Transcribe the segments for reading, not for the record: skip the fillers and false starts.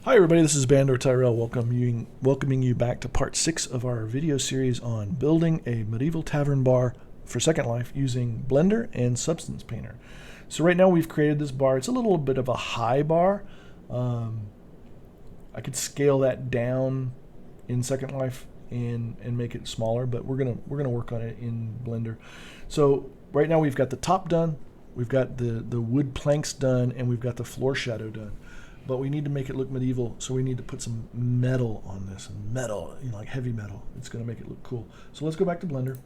Hi everybody, this is Bandor Tyrell welcoming you back to part 6 of our video series on building a medieval tavern bar for Second Life using Blender and Substance Painter. So right now we've created this bar. It's a little bit of a high bar. I could scale that down in Second Life and make it smaller, but we're gonna work on it in Blender. So right now we've got the top done, we've got the wood planks done, and we've got the floor shadow done. But we need to make it look medieval, so we need to put some metal on this. Metal, like heavy metal. It's going to make it look cool. So let's go back to Blender.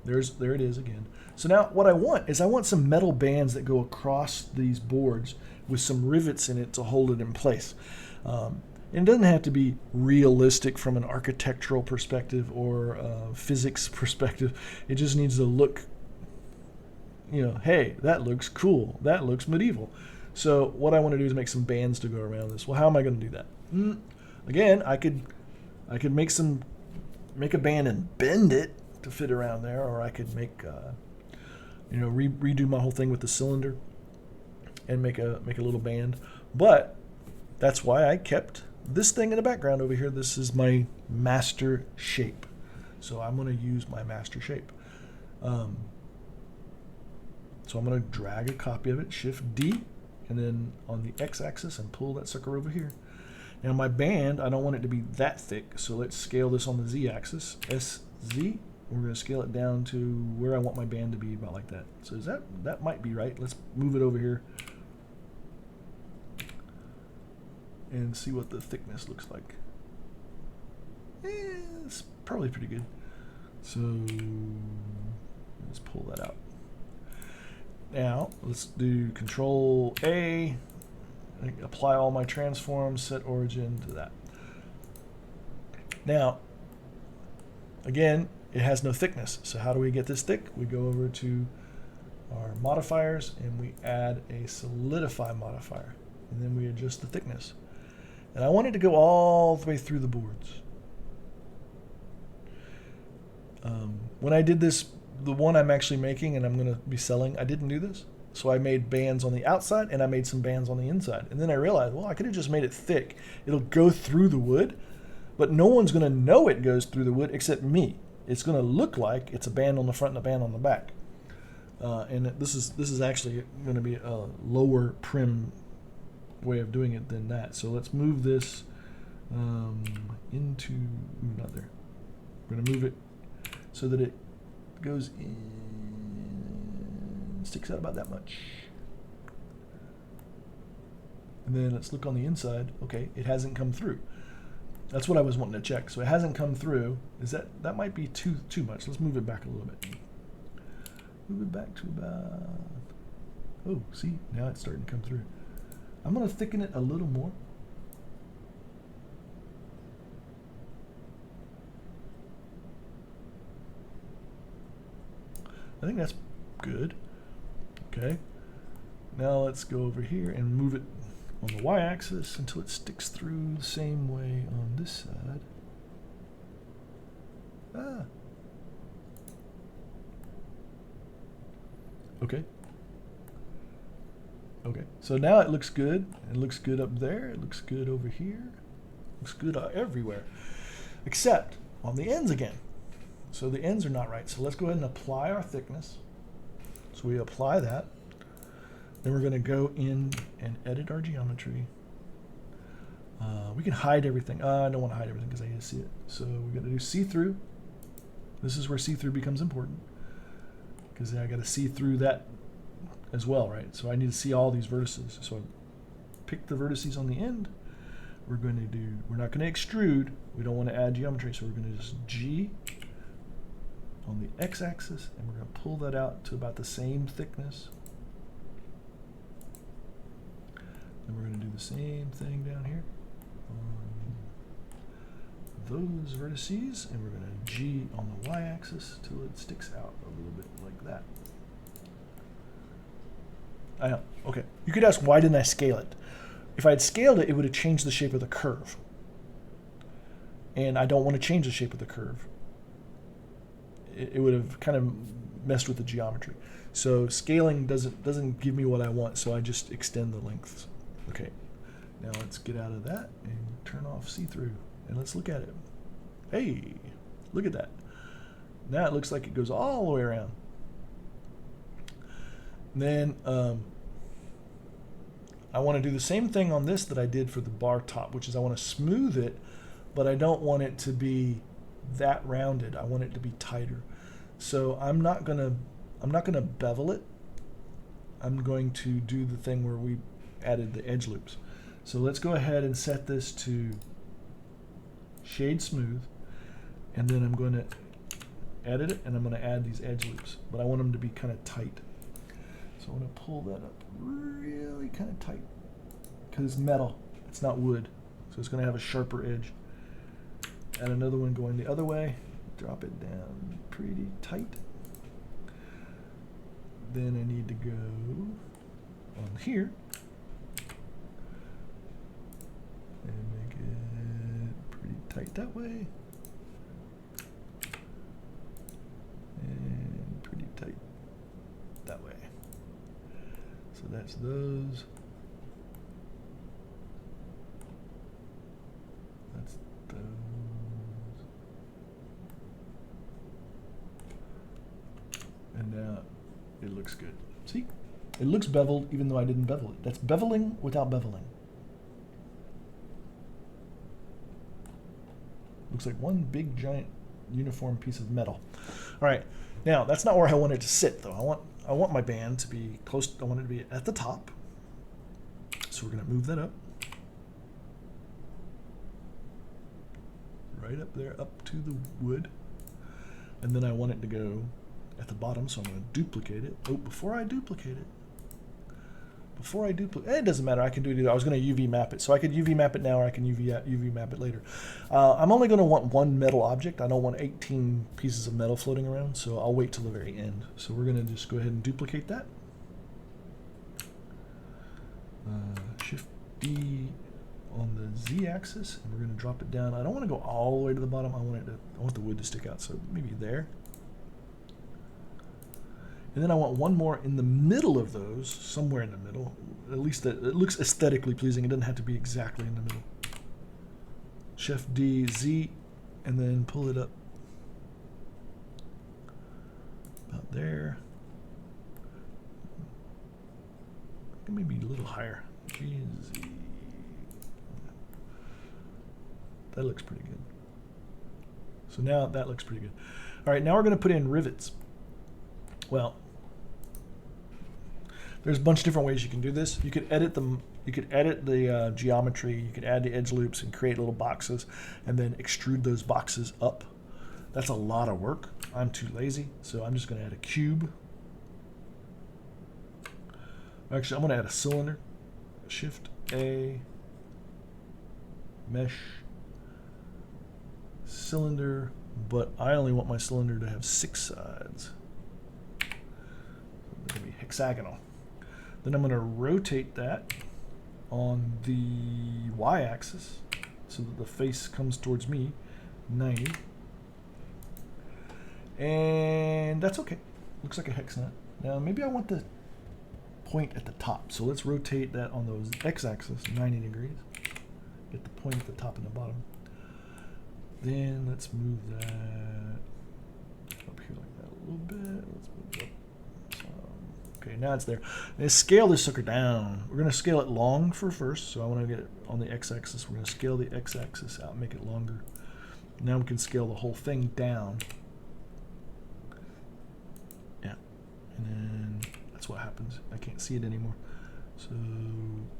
There it is again. So now what I want some metal bands that go across these boards with some rivets in it to hold it in place. And it doesn't have to be realistic from an architectural perspective or physics perspective. It just needs to look, hey, that looks cool. That looks medieval. So what I want to do is make some bands to go around this. Well, how am I going to do that? Again, I could make a band and bend it to fit around there, or I could make redo my whole thing with the cylinder and make a little band. But that's why I kept this thing in the background over here. This is my master shape. So I'm going to use my master shape. So I'm going to drag a copy of it, Shift D, and then on the x-axis and pull that sucker over here. Now my band, I don't want it to be that thick, so let's scale this on the z-axis, SZ. We're going to scale it down to where I want my band to be, about like that. So that might be right. Let's move it over here and see what the thickness looks like. It's probably pretty good. So let's pull that out. Now, let's do Control A, apply all my transforms, set origin to that. Now, again, it has no thickness. So how do we get this thick? We go over to our modifiers and we add a solidify modifier. And then we adjust the thickness. And I want it to go all the way through the boards. When I did this, the one I'm actually making and I'm going to be selling, I didn't do this. So I made bands on the outside and I made some bands on the inside. And then I realized, well, I could have just made it thick. It'll go through the wood, but no one's going to know it goes through the wood except me. It's going to look like it's a band on the front and a band on the back. And this is actually going to be a lower prim way of doing it than that. So let's move this into, not there. We're going to move it so that it goes in, sticks out about that much. And then let's look on the inside. Okay, it hasn't come through. That's what I was wanting to check. So it hasn't come through. That might be too much. Let's move it back a little bit. Move it back to about, oh, see, now it's starting to come through. I'm going to thicken it a little more. I think that's good. Okay. Now let's go over here and move it on the y-axis until it sticks through the same way on this side. Okay. Okay. So now it looks good. It looks good up there. It looks good over here. It looks good everywhere. Except on the ends again. So the ends are not right. So let's go ahead and apply our thickness. So we apply that. Then we're going to go in and edit our geometry. We can hide everything. I don't want to hide everything because I need to see it. So we're going to do see-through. This is where see-through becomes important because I got to see through that as well, right? So I need to see all these vertices. So I pick the vertices on the end. We're not going to extrude. We don't want to add geometry. So we're going to just G on the x-axis, and we're going to pull that out to about the same thickness. Then we're going to do the same thing down here on those vertices, and we're going to G on the y-axis till it sticks out a little bit like that. I know. Okay. You could ask, why didn't I scale it? If I had scaled it, it would have changed the shape of the curve. And I don't want to change the shape of the curve. It would have kind of messed with the geometry. So scaling doesn't give me what I want, so I just extend the lengths. Okay. Now let's get out of that and turn off see-through. And let's look at it. Hey, look at that. Now it looks like it goes all the way around. And then I want to do the same thing on this that I did for the bar top, which is I want to smooth it, but I don't want it to be that rounded. I want it to be tighter. So I'm not gonna bevel it. I'm going to do the thing where we added the edge loops. So let's go ahead and set this to shade smooth, and then I'm going to edit it, and I'm going to add these edge loops, but I want them to be kind of tight. So I'm going to pull that up really kind of tight because it's metal, it's not wood, so it's going to have a sharper edge. Add another one going the other way, drop it down pretty tight. Then I need to go on here and make it pretty tight that way and pretty tight that way. So that's those. That's those. And now it looks good. See? It looks beveled even though I didn't bevel it. That's beveling without beveling. Looks like one big giant uniform piece of metal. All right. Now, that's not where I want it to sit though. I want my band to be close. I want it to be at the top. So we're going to move that up. Right up there, up to the wood. And then I want it to go at the bottom, so I'm going to duplicate it. Oh, before I duplicate it, it doesn't matter. I can do it either. I was going to UV map it, so I could UV map it now, or I can UV map it later. I'm only going to want one metal object. I don't want 18 pieces of metal floating around, so I'll wait till the very end. So we're going to just go ahead and duplicate that. Shift D on the Z-axis, and we're going to drop it down. I don't want to go all the way to the bottom. I want the wood to stick out, so maybe there. And then I want one more in the middle of those, somewhere in the middle. At least that it looks aesthetically pleasing. It doesn't have to be exactly in the middle. Shift D, Z, and then pull it up about there. Maybe a little higher. G, Z. That looks pretty good. So now that looks pretty good. All right, now we're going to put in rivets. Well, there's a bunch of different ways you can do this. You could edit them. You could edit the geometry. You could add the edge loops and create little boxes, and then extrude those boxes up. That's a lot of work. I'm too lazy, so I'm just going to add a cube. Actually, I'm going to add a cylinder. Shift A, mesh, cylinder, but I only want my cylinder to have 6 sides. It's going to be hexagonal. Then I'm going to rotate that on the y-axis so that the face comes towards me, 90. And that's okay. Looks like a hex nut. Now maybe I want the point at the top. So let's rotate that on those x-axis, 90 degrees. Get the point at the top and the bottom. Then let's move that up here like that a little bit. Let's move it up. Okay, now it's there. Let's scale this sucker down. We're going to scale it long first, so I want to get it on the x-axis. We're going to scale the x-axis out, make it longer. Now we can scale the whole thing down. Yeah, and then that's what happens. I can't see it anymore. So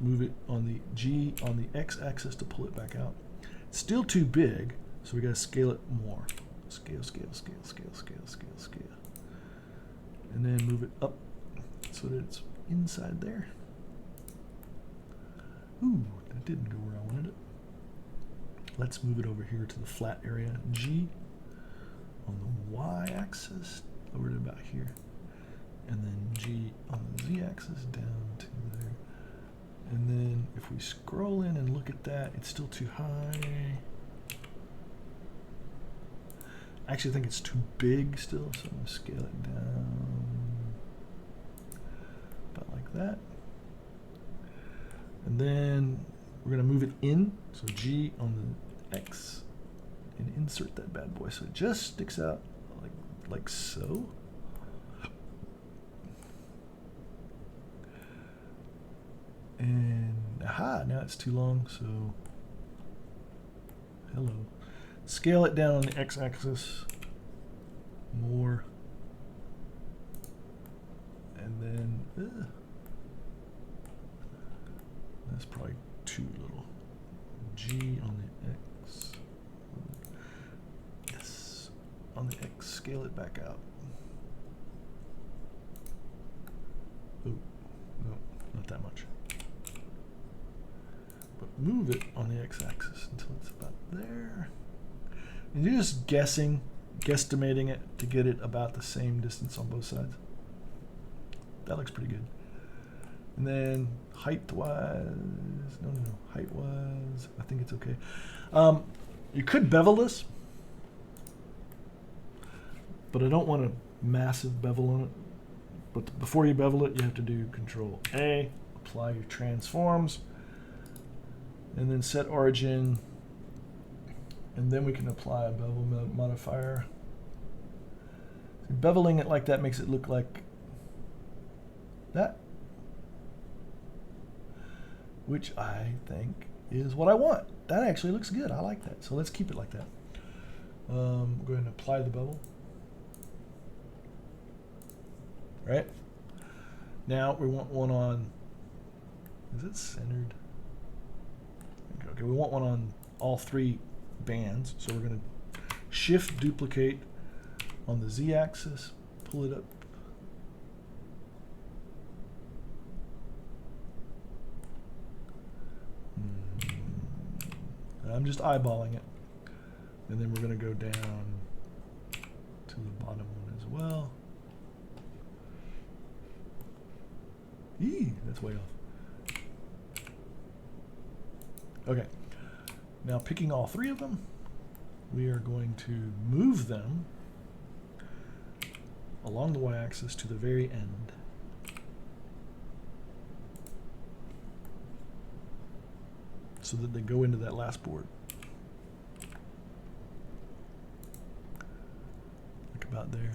move it on the G on the x-axis to pull it back out. It's still too big, so we got to scale it more. Scale, scale, scale, scale, scale, scale, scale. And then move it up so that it's inside there. Ooh, that didn't go where I wanted it. Let's move it over here to the flat area. G on the y-axis over to about here. And then G on the z-axis down to there. And then if we scroll in and look at that, it's still too high. I actually think it's too big still, so I'm going to scale it down about like that. And then we're going to move it in, so G on the X, and insert that bad boy so it just sticks out like so. And aha, now it's too long, so hello. Scale it down on the X-axis more, and then that's probably too little. G on the X. Yes, on the X, scale it back out. Oh, no, not that much. But move it on the X-axis until it's about there. And you're just guesstimating it to get it about the same distance on both sides. That looks pretty good. And then height-wise, no, height-wise, I think it's okay. You could bevel this, but I don't want a massive bevel on it. But before you bevel it, you have to do Control A, apply your transforms, and then set origin, and then we can apply a bevel modifier. Beveling it like that makes it look like that, which I think is what I want. That actually looks good. I like that. So let's keep it like that. Go ahead and apply the bevel. Right? Now we want one on, is it centered? Okay, we want one on all three bands. So we're going to shift duplicate on the Z-axis, pull it up. I'm just eyeballing it. And then we're going to go down to the bottom one as well. That's way off. Okay. Now picking all three of them, we are going to move them along the y-axis to the very end. So that they go into that last board. Like about there.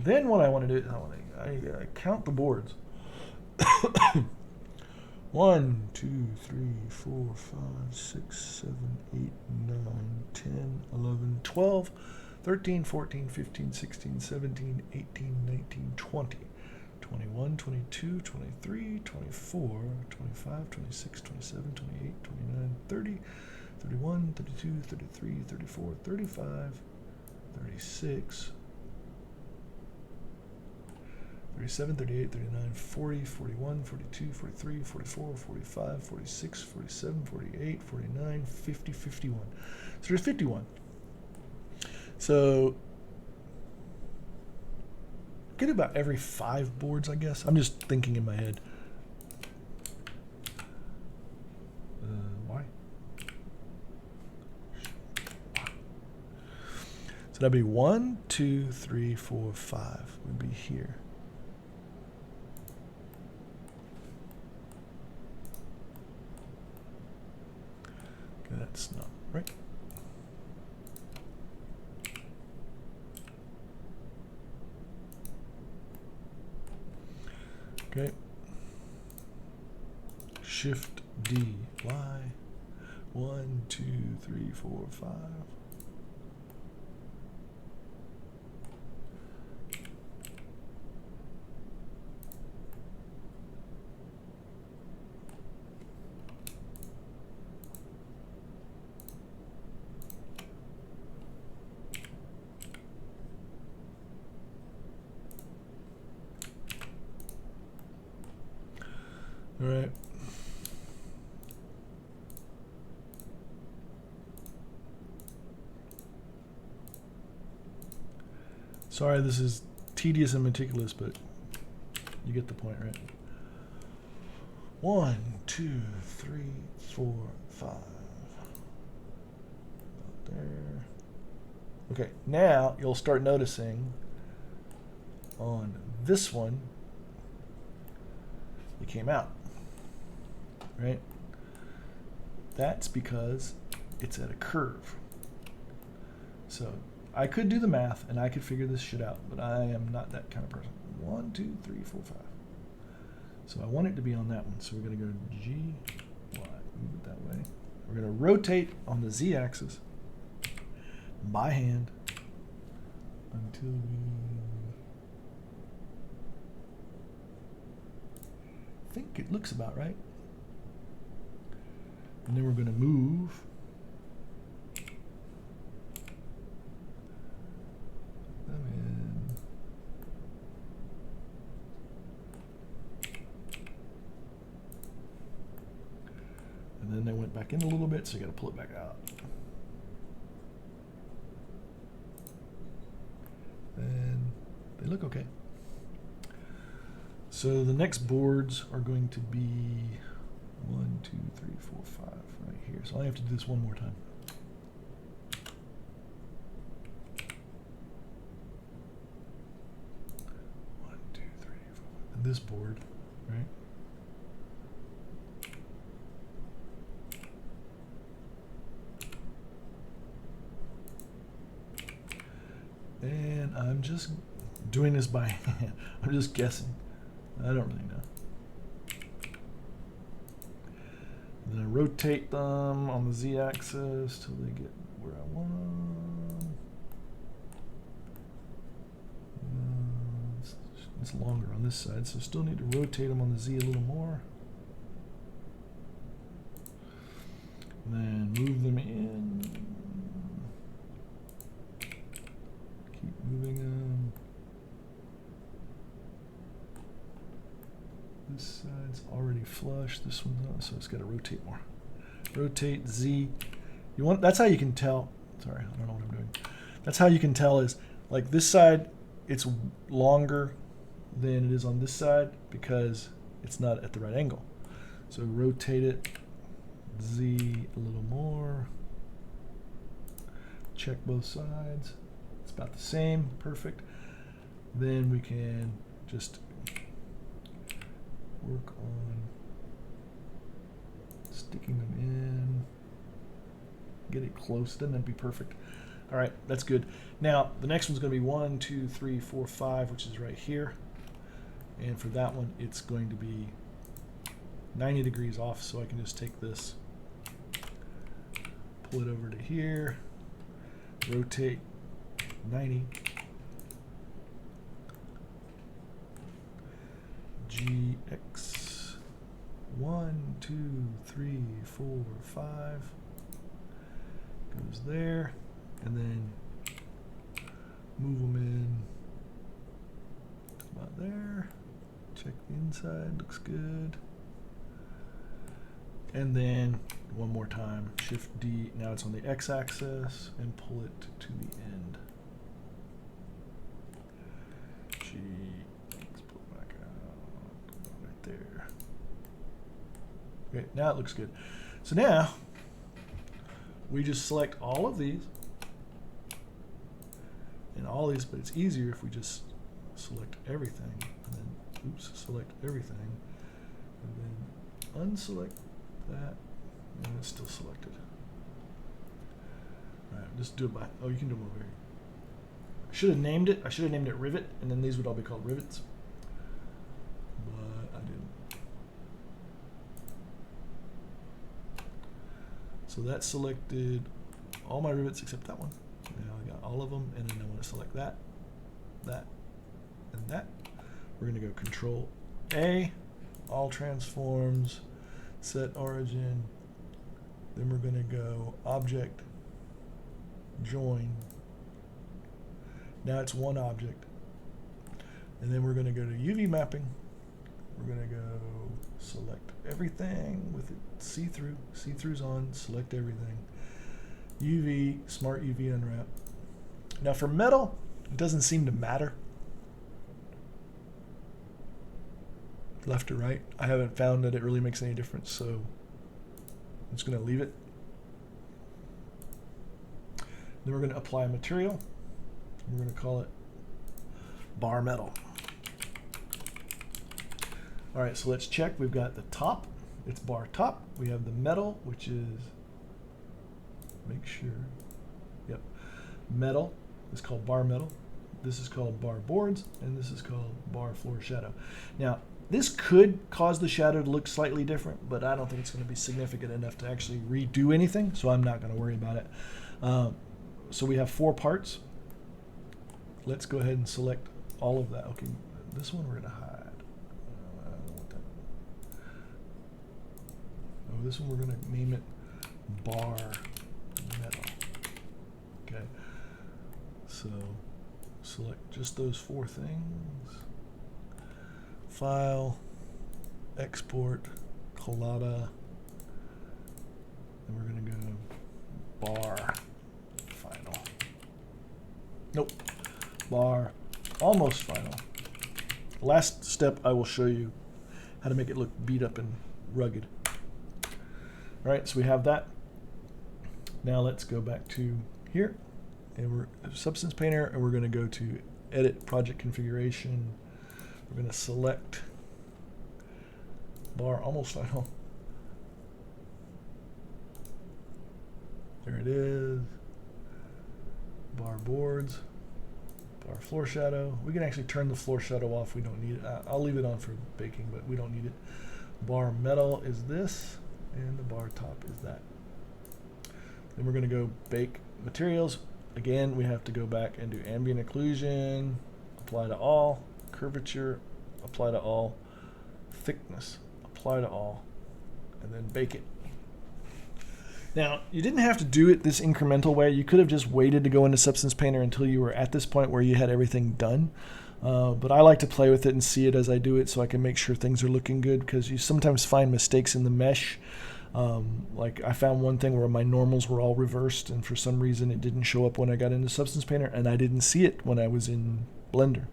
Then what I want to do is I count the boards. 1, 2, 3, 4, 5, 6, 7, 8, 9, 10, 11, 12, 13, 14, 15, 16, 17, 18, 19, 20. 21, 22, 23, 24, 25, 26, 27, 28, 29, 30, 31, 32, 33, 34, 35, 36, 37, 38, 39, 40, 41, 42, 43, 44, 45, 46, 47, 48, 49, 50, 51. So there's 51. So get about every 5 boards, I guess. I'm just thinking in my head. Why? So that'd be 1, 2, 3, 4, 5 would be here. Okay, that's not right. Okay. Shift D, Y. 1, 2, 3, 4, 5. All right. Sorry, this is tedious and meticulous, but you get the point, right? 1, 2, 3, 4, 5. There. Okay, now you'll start noticing on this one, it came out. right? That's because it's at a curve. So I could do the math and I could figure this shit out, but I am not that kind of person. 1, 2, 3, 4, 5. So I want it to be on that one. So we're going to go G, Y, move it that way. We're going to rotate on the Z-axis by hand until we think it looks about right. And then we're going to move them in. And then they went back in a little bit, so you got to pull it back out. And they look okay. So the next boards are going to be 1, 2, 3, 4, 5 right here. So I have to do this one more time. One, two, three, four, 5. And this board, right? And I'm just doing this by hand. I'm just guessing. I don't really know. And then I rotate them on the Z-axis till they get where I want them. It's longer on this side, so still need to rotate them on the Z a little more. And then move them in. Keep moving them. This side's already flush. This one's not, so it's got to rotate more. Rotate Z. You want? That's how you can tell. Sorry, I don't know what I'm doing. That's how you can tell is like this side, it's longer than it is on this side because it's not at the right angle. So rotate it Z a little more. Check both sides. It's about the same. Perfect. Then we can just work on sticking them in. Get it close, then that'd be perfect. All right, that's good. Now the next one's going to be 1, 2, 3, 4, 5, which is right here. And for that one, it's going to be 90 degrees off. So I can just take this, pull it over to here, rotate 90. GX 1, 2, 3, 4, 5 goes there, and then move them in about there. Check the inside, looks good. And then one more time, Shift D. Now it's on the X-axis, and pull it to the end. G. There. Okay, now it looks good. So now we just select all of these and all these, but it's easier if we just select everything and then select everything and then unselect that, and it's still selected. All right, just do it by, oh, you can do them over here. I should have named it. I should have named it Rivet, and then these would all be called rivets. But I didn't. So that selected all my rivets except that one. Now I got all of them, and then I want to select that, that, and that. We're going to go Control A, all transforms, set origin. Then we're going to go Object, Join. Now it's one object. And then we're going to go to UV mapping. We're going to go select everything with it see-through. See-through's on, select everything. UV, Smart UV unwrap. Now for metal, it doesn't seem to matter. Left or right. I haven't found that it really makes any difference, so I'm just going to leave it. Then we're going to apply a material. We're going to call it bar metal. All right, so let's check. We've got the top it's bar top. We have the metal, which is, make sure, yep, metal is called bar metal. This is called bar boards, and this is called bar floor shadow. Now, this could cause the shadow to look slightly different, but I don't think it's going to be significant enough to actually redo anything, so I'm not going to worry about it. So we have 4 parts. Let's go ahead and select all of that. Okay, this one we're going to hide. I don't want that. Oh, this one we're going to name it bar metal. Okay, so select just those 4 things. File, export, collada, and we're going to go bar final. Nope, bar almost final. Last step, I will show you how to make it look beat up and rugged. All right, so we have that. Now let's go back to here, and we're Substance Painter, and we're going to go to Edit Project Configuration. We're going to select bar almost final. There it is. Bar boards, bar floor shadow. We can actually turn the floor shadow off. We don't need it. I'll leave it on for baking, but we don't need it. Bar metal is this, and the bar top is that. Then we're going to go bake materials. Again, we have to go back and do ambient occlusion, apply to all, curvature, apply to all, thickness, apply to all, and then bake it. Now, you didn't have to do it this incremental way. You could have just waited to go into Substance Painter until you were at this point where you had everything done. But I like to play with it and see it as I do it so I can make sure things are looking good, because you sometimes find mistakes in the mesh. Like I found one thing where my normals were all reversed, and for some reason it didn't show up when I got into Substance Painter, and I didn't see it when I was in Blender.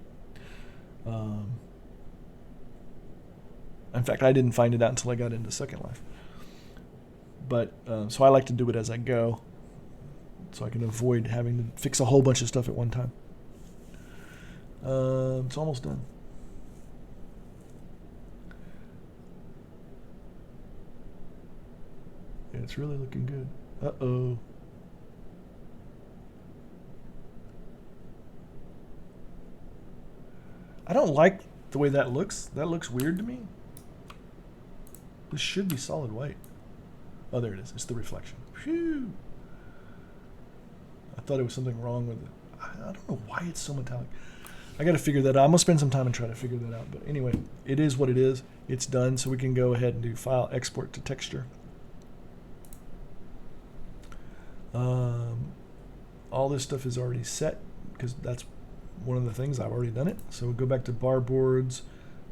In fact, I didn't find it out until I got into Second Life. But so I like to do it as I go, so I can avoid having to fix a whole bunch of stuff at one time. It's almost done. Yeah, it's really looking good. Uh-oh. I don't like the way that looks. That looks weird to me. This should be solid white. Oh, there it is. It's the reflection. Phew. I thought it was something wrong with it. I don't know why it's so metallic. I got to figure that out. I'm going to spend some time and try to figure that out. But anyway, it is what it is. It's done. So we can go ahead and do File, Export to Texture. All this stuff is already set because that's one of the things. I've already done it. So we'll go back to bar boards.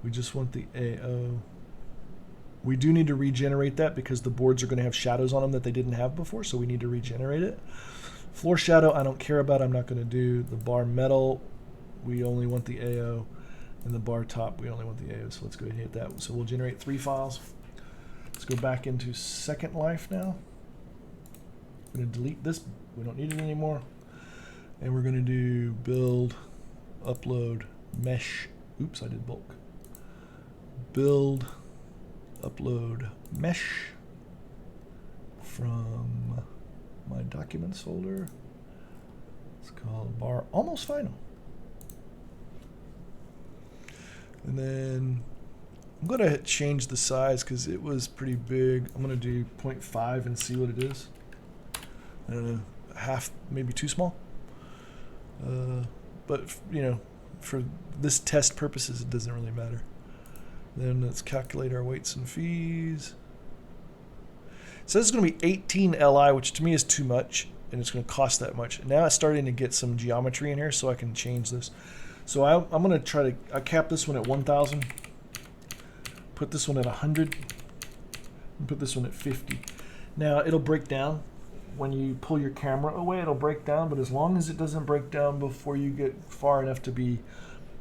We just want the AO. We do need to regenerate that because the boards are going to have shadows on them that they didn't have before, so we need to regenerate it. Floor shadow, I don't care about. I'm not going to do. The bar metal, we only want the AO. And the bar top, we only want the AO, so let's go ahead and hit that. So we'll generate 3 files. Let's go back into Second Life now. I'm going to delete this. We don't need it anymore. And we're going to do build, upload, mesh. Oops, I did bulk. Build, upload, mesh from my documents folder. It's called bar almost final. And then I'm going to change the size because it was pretty big. I'm going to do 0.5 and see what it is. I don't know, half, maybe too small. But, you know, for this test purposes, it doesn't really matter. Then let's calculate our weights and fees. So this is going to be 18 Li, which to me is too much, and it's going to cost that much. Now it's starting to get some geometry in here, so I can change this. So I'm going to try to I cap this one at 1,000, put this one at 100, and put this one at 50. Now it'll break down. When you pull your camera away, it'll break down, but as long as it doesn't break down before you get far enough to be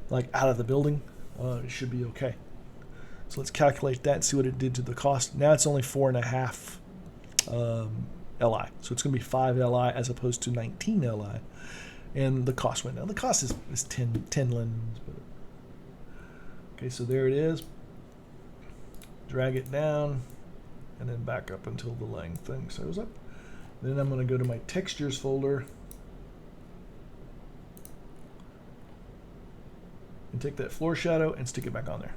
like out of the building, it should be okay. So let's calculate that and see what it did to the cost. Now it's only 4.5 Li. So it's going to be 5 Li as opposed to 19 Li. And the cost went down. The cost is 10 lens. But okay, so there it is. Drag it down. and then back up until the laying thing shows up. Then I'm going to go to my textures folder and take that floor shadow and stick it back on there.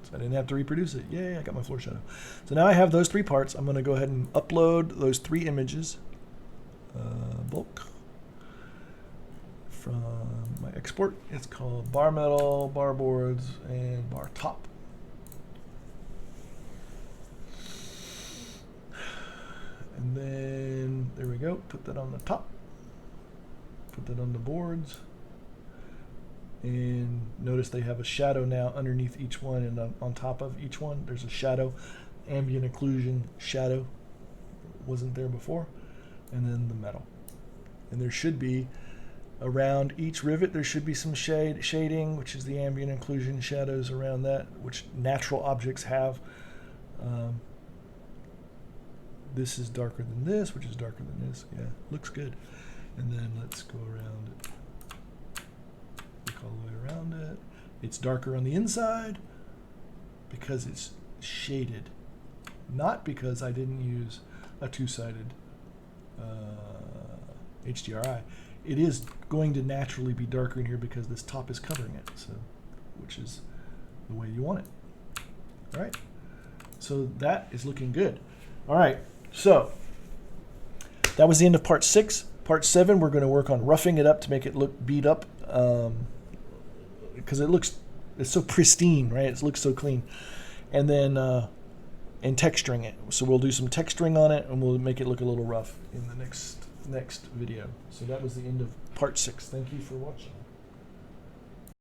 So I didn't have to reproduce it. Yay, I got my floor shadow. So now I have those 3 parts. I'm going to go ahead and upload those 3 images. Bulk. From my export. It's called bar metal, bar boards, and bar top. And then there we go. Put that on the top. Put that on the boards. And notice they have a shadow now underneath each one, and on top of each one there's a shadow. Ambient occlusion shadow wasn't there before. And then the metal. And there should be around each rivet, there should be some shading, which is the ambient occlusion shadows around that, which natural objects have. This is darker than this, which is darker than this. Yeah, looks good. And then let's go around it. Look all the way around it. It's darker on the inside because it's shaded, not because I didn't use a two-sided HDRI. It is going to naturally be darker in here because this top is covering it, so which is the way you want it. All right, so that is looking good. All right, so that was the end of part 6. Part 7, we're going to work on roughing it up to make it look beat up, because it's so pristine, right? It looks so clean, and then and texturing it. So we'll do some texturing on it, and we'll make it look a little rough in the next video. So that was the end of part 6. Thank you for watching.